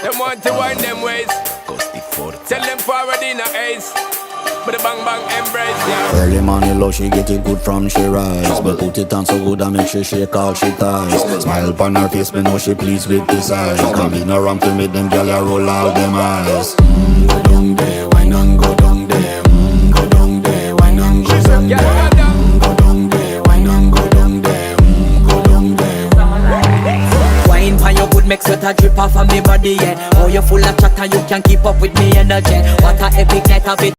Them want to wind them ways. Tell them forward in a ace. But the bang bang embrace, yeah. Early morning love, she get it good from she rise. But put it on so good and make she shake all she ties. Smile upon her face, me know she pleased with this eyes. Come in around to make them gyal a roll out them eyes. Go down there, why not go down there? Go down there, why not go down there? Go down there, why not go down there? Go down there. Wine pan your good, make sweat a drip off of me body, yeah. Oh, you full of chatter, you can't keep up with me energy. What a epic night of it.